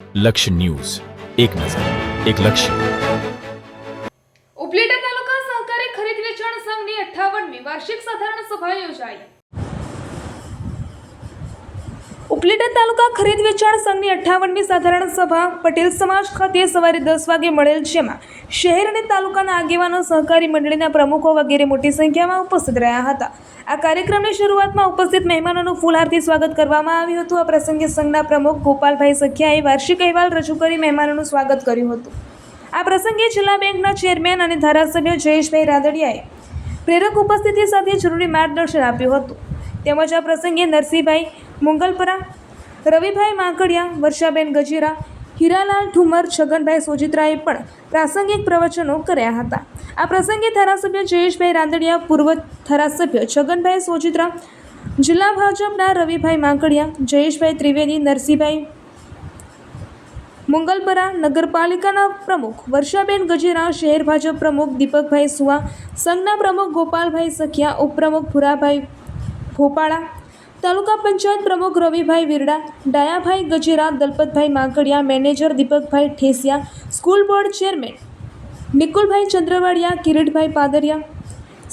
લક્ષ્ય ન્યૂઝ, એક નજર, એક લક્ષ્ય. ઉપલેટા તાલુકા સહકારી ખરીદ વેચાણ સંઘની 58મી વાર્ષિક સાધારણ સભા યોજાઈ. ઉપલેટા તાલુકા ખરીદ વેચાણ સંઘની 58મી સાધારણ સભા પટેલ સમાજ ખાતે સવારે 10 વાગે મળેલ, જેમાં શહેર અને તાલુકાના આગેવાનો, સહકારી મંડળીના પ્રમુખો વગેરે મોટી સંખ્યામાં ઉપસ્થિત રહ્યા હતા. આ કાર્યક્રમની શરૂઆતમાં ઉપસ્થિત મહેમાનોનું ફૂલહારથી સ્વાગત કરવામાં આવ્યું હતું. આ પ્રસંગે સંઘના પ્રમુખ ગોપાલભાઈ સખિયાએ વાર્ષિક અહેવાલ રજૂ કરી મહેમાનોનું સ્વાગત કર્યું હતું. આ પ્રસંગે જિલ્લા બેંકના ચેરમેન અને ધારાસભ્ય જયેશભાઈ રાદડિયાએ પ્રેરક ઉપસ્થિતિ સાથે જરૂરી માર્ગદર્શન આપ્યું હતું. તેમજ આ પ્રસંગે નરસિંહભાઈ મુંગલપરા, રવિભાઈ માંકડિયા, વર્ષાબેન ગજેરા, હીરાલાલ ઠુમર, છગનભાઈ સોજિત્રાએ પણ પ્રાસંગિક પ્રવચનો કર્યા હતા. આ પ્રસંગે ધારાસભ્ય જયેશભાઈ રાદડિયા, પૂર્વ ધારાસભ્ય છગનભાઈ સોજિત્રા, જિલ્લા ભાજપના રવિભાઈ માંકડિયા, જયેશભાઈ ત્રિવેદી, નરસિંહભાઈ મુંગલપરા, નગરપાલિકાના પ્રમુખ વર્ષાબેન ગજેરા, શહેર ભાજપ પ્રમુખ દીપકભાઈ સુવા, સંઘના પ્રમુખ ગોપાલભાઈ સખિયા, ઉપપ્રમુખ ભુરાભાઈ ભોપાળા, તાલુકા પંચાયત પ્રમુખ Ravibhai Virda, Dayabhai Gajera, Dalpatbhai Mankadia, manager Deepakbhai Thesiya, school board chairman Nikulbhai Chandravadiya, Kiritbhai Padariya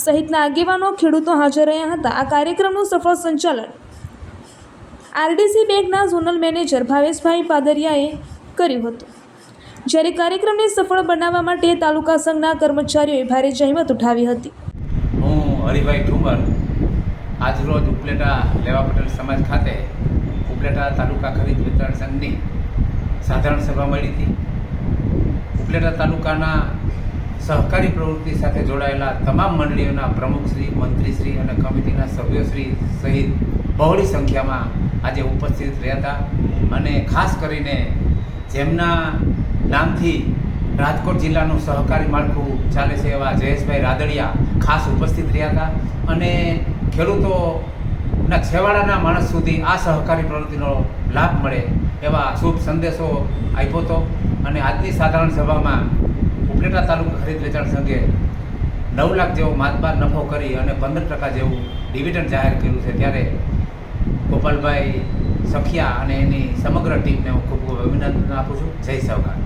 સહિતના આગેવાનો, ખેડૂતો હાજર રહ્યા હતા. આ કાર્યક્રમનું સફળ સંચાલન આરડીસી બેંકના ઝોનલ મેનેજર ભાવેશભાઈ પાદરિયાએ કર્યું હતું. જ્યારે કાર્યક્રમને સફળ બનાવવા માટે તાલુકા સંઘના કર્મચારીઓએ ભારે જહેમત ઉઠાવી હતી. હું હરિભાઈ ઠુમર આજરોજ ઉપલેટા લેવા પટેલ સમાજ ખાતે ઉપલેટા તાલુકા ખરીદ વેચાણ સંઘની સાધારણ સભા મળી હતી. ઉપલેટા તાલુકાના સહકારી પ્રવૃત્તિ સાથે જોડાયેલા તમામ મંડળીઓના પ્રમુખશ્રી, મંત્રીશ્રી અને કમિટીના સભ્યોશ્રી સહિત બહોળી સંખ્યામાં આજે ઉપસ્થિત રહ્યા હતા. અને ખાસ કરીને જેમના નામથી રાજકોટ જિલ્લાનું સહકારી માળખું ચાલે છે એવા જયેશભાઈ રાદડિયા ખાસ ઉપસ્થિત રહ્યા હતા. અને ખેડૂતોના છેવાડાના માણસ સુધી આ સહકારી પ્રવૃત્તિનો લાભ મળે એવા શુભ સંદેશો આપ્યો હતો. અને આજની સાધારણ સભામાં ઉપલેટા તાલુકા ખરીદ વેચાણ સંઘે 9 લાખ જેવો માતબાર નફો કરી અને 15% જેવું ડિવિડન્ડ જાહેર કર્યું છે. ત્યારે ગોપાલભાઈ સખિયા અને એની સમગ્ર ટીમને હું ખૂબ ખૂબ અભિનંદન આપું છું. જય સહકાર.